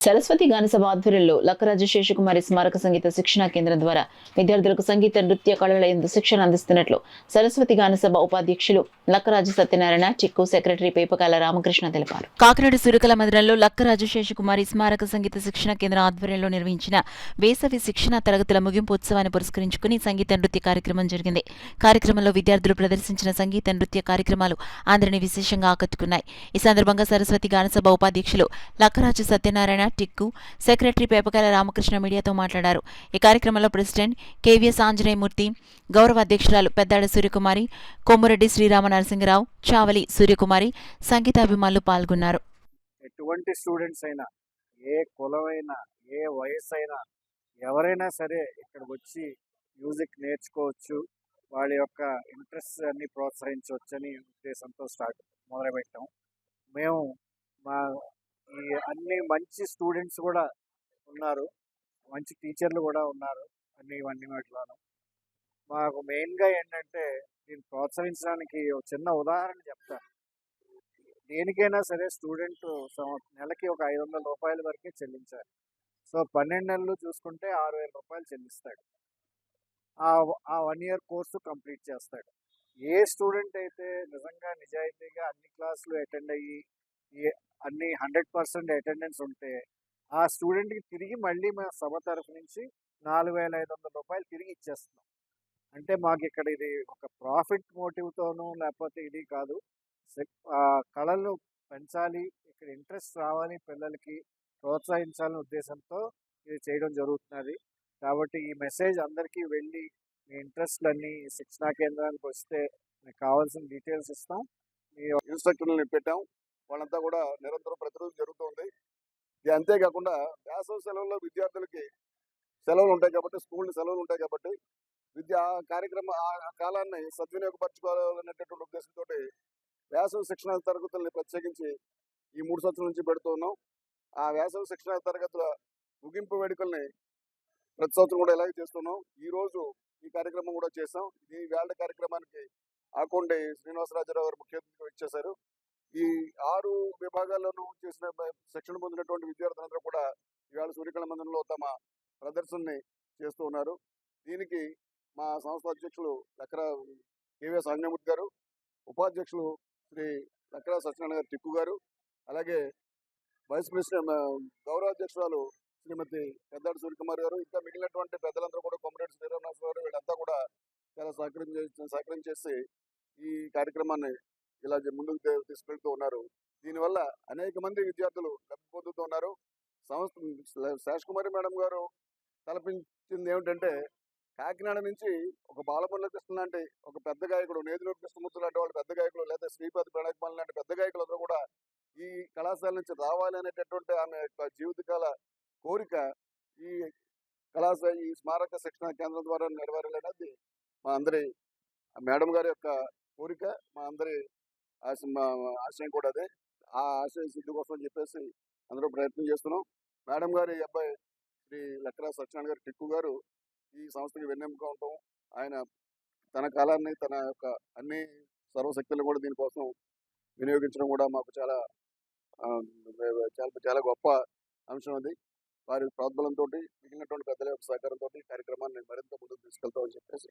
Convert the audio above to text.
సరస్వతి గానసభ ఆధ్వర్యంలో లక్కరాజు శేషకుమారి స్మారక సంగీత శిక్షణా కేంద్రం ద్వారా విద్యార్థులకు సంగీత నృత్య కళల యందు శిక్షణ అందిస్తున్నట్లు సరస్వతి గానసభ ఉపాధ్యక్షులు లక్కరాజు సత్యనారాయణ, చిక్కు సెక్రటరీ పేపకాల రామకృష్ణ తెలిపారు. కాకినాడ సురకల మందిరంలో లక్కరాజు శేషకుమారి స్మారక సంగీత శిక్షణ కేంద్రం ఆధ్వర్యంలో నిర్వహించిన వేసవి శిక్షణ తరగతుల ముగింపు ఉత్సవాన్ని పురస్కరించుకుని సంగీత నృత్య కార్యక్రమం జరిగింది. కార్యక్రమంలో విద్యార్థులు ప్రదర్శించిన సంగీత నృత్య కార్యక్రమాలు అందరినీ విశేషంగా ఆకట్టుకున్నాయి. ఈ సందర్భంగా సరస్వతి గానసభ ఉపాధ్యక్షులు లక్కరాజు సత్యనారాయణ, టిక్కు సెక్రటరీ పేపకాల రామకృష్ణ మీడియాతో మాట్లాడారు. ఈ కార్యక్రమంలో ప్రెసిడెంట్ కేవీఎస్ ఆంజనేయమూర్తి, గౌరవ అధ్యక్షురాలు పెద్దాడ సూర్యకుమారి, కొమ్మురెడ్డి శ్రీరామ నరసింహరావు, చావలి సూర్యకుమారి, సంగీతాభిమానులు పాల్గొన్నారు. ఎటువంటి స్టూడెంట్స్ అయినా, ఏ కులమైనా, ఏ వయసు అయినా, ఎవరైనా సరే ఇక్కడికి వచ్చి మ్యూజిక్ నేర్చుకోవచ్చు, వాళ్ళ యొక్క ఇంట్రెస్ట్ అన్ని ప్రోత్సహించవచ్చు అని ఉద్దేశంతో మొదలుపెట్టాం. మేము మా ఈ అన్ని మంచి స్టూడెంట్స్ కూడా ఉన్నారు, మంచి టీచర్లు కూడా ఉన్నారు ఇవన్నీ వాటిలోనూ. మాకు మెయిన్గా ఏంటంటే దీన్ని ప్రోత్సహించడానికి ఒక చిన్న ఉదాహరణ చెప్తాను. దేనికైనా సరే స్టూడెంట్ నెలకి ఒక 500 రూపాయల వరకే చెల్లించాలి. సో 12 నెలలు చూసుకుంటే 6,000 రూపాయలు చెల్లిస్తాడు. ఆ 1 ఇయర్ కోర్సు కంప్లీట్ చేస్తాడు. ఏ స్టూడెంట్ అయితే నిజంగా నిజాయితీగా అన్ని క్లాసులు అటెండ్ అయ్యి అన్ని 100% అటెండెన్స్ ఉంటే ఆ స్టూడెంట్కి తిరిగి మళ్ళీ మా సభ తరఫు నుంచి 4,500 రూపాయలు తిరిగి ఇచ్చేస్తున్నాం. అంటే మాకు ఇక్కడ ఇది ఒక ప్రాఫిట్ మోటివ్తోనూ లేకపోతే ఇది కాదు, కళలు పెంచాలి, ఇక్కడ ఇంట్రెస్ట్ రావాలి, పిల్లలకి ప్రోత్సహించాలనే ఉద్దేశంతో ఇది చేయడం జరుగుతున్నది. కాబట్టి ఈ మెసేజ్ అందరికీ వెళ్ళి మీ ఇంట్రెస్ట్లన్నీ శిక్షణా కేంద్రానికి వస్తే మీకు కావాల్సిన డీటెయిల్స్ ఇస్తాం. మీ ఇన్స్ట్రక్టర్లని పెట్టాం, వాళ్ళంతా కూడా నిరంతరం ప్రతిరోజు జరుగుతుంది. ఇది అంతేకాకుండా వేసవి సెలవుల్లో విద్యార్థులకి సెలవులు ఉంటాయి కాబట్టి, స్కూల్ సెలవులు ఉంటాయి కాబట్టి విద్యా కార్యక్రమ ఆ కాలాన్ని సద్వినియోగపరచుకోవాలనేటటువంటి ఉద్దేశంతో వేసవి శిక్షణ తరగతుల్ని ప్రత్యేకించి ఈ 3 సంవత్సరాల నుంచి పెడుతున్నాం. ఆ వేసవి శిక్షణ తరగతుల ముగింపు వేడుకల్ని ప్రతి సంవత్సరం కూడా ఇలాగే చేస్తున్నాం. ఈ రోజు ఈ కార్యక్రమం కూడా చేసాం. ఈ వేళ కార్యక్రమానికి ఆకొండే శ్రీనివాసరాజరావు గారు ముఖ్య అతిథిగా ఇచ్చేశారు. ఈ 6 విభాగాల్లోనూ చేసిన శిక్షణ పొందినటువంటి విద్యార్థులందరూ కూడా ఇవాళ సూర్యకళ మందిరంలో తమ ప్రదర్శనని చేస్తూ ఉన్నారు. దీనికి మా సంస్థ అధ్యక్షులు లక్కర కేవీఎస్ ఆంజనేయమూర్తి గారు, ఉపాధ్యక్షులు శ్రీ లక్కర సత్యనారాయణ గారు, టిక్కు గారు, అలాగే వైస్ ప్రెసిడెంట్ గౌరవాధ్యక్షురాలు శ్రీమతి పెద్దాడి సూర్యకుమార్ గారు, ఇంకా మిగిలినటువంటి పెద్దలందరూ కూడా కొమ్మరెడ్డి శ్రీరామ గారు, వీళ్ళంతా కూడా చాలా సహకరించేసి ఈ కార్యక్రమాన్ని ఇలా ముందుకు తీసుకెళ్తూ ఉన్నారు. దీనివల్ల అనేక మంది విద్యార్థులు లబ్ధి పొందుతూ ఉన్నారు. శేషకుమారి మేడం గారు తలపించింది ఏమిటంటే, కాకినాడ నుంచి ఒక బాలమురళీకృష్ణ లాంటి ఒక పెద్ద గాయకుడు, నేదులూరు కృష్ణమూర్తి లాంటి వాళ్ళు పెద్ద గాయకులు, లేదా శ్రీపతి ప్రణయకుమార్ లాంటి పెద్ద గాయకులందరూ కూడా ఈ కళాశాల నుంచి రావాలి అనేటటువంటి ఆమె యొక్క జీవితకాల కోరిక ఈ కళాశాల ఈ స్మారక శిక్షణ కేంద్రం ద్వారా నెరవేరాలనేది మా అందరి మేడం గారి యొక్క కోరిక, మా అందరి ఆశయం కూడా అదే. ఆ ఆశయ సిద్ధి కోసం అని చెప్పేసి అందరూ ప్రయత్నం చేస్తున్నాం. మేడం గారి అబ్బాయి శ్రీ లక్కర సత్యనారాయణ గారు, టిక్కు గారు ఈ సంస్థకి వెన్నెముక ఉంటాం. ఆయన తన కాలాన్ని, తన యొక్క అన్ని సర్వశక్తులను కూడా దీనికోసం వినియోగించడం కూడా మాకు చాలా చాలా చాలా గొప్ప అంశం అది. వారి ప్రోద్బలంతో, మిగిలినటువంటి పెద్దల యొక్క సహకారంతో కార్యక్రమాన్ని మరింత ముందుకు తీసుకెళ్తామని చెప్పేసి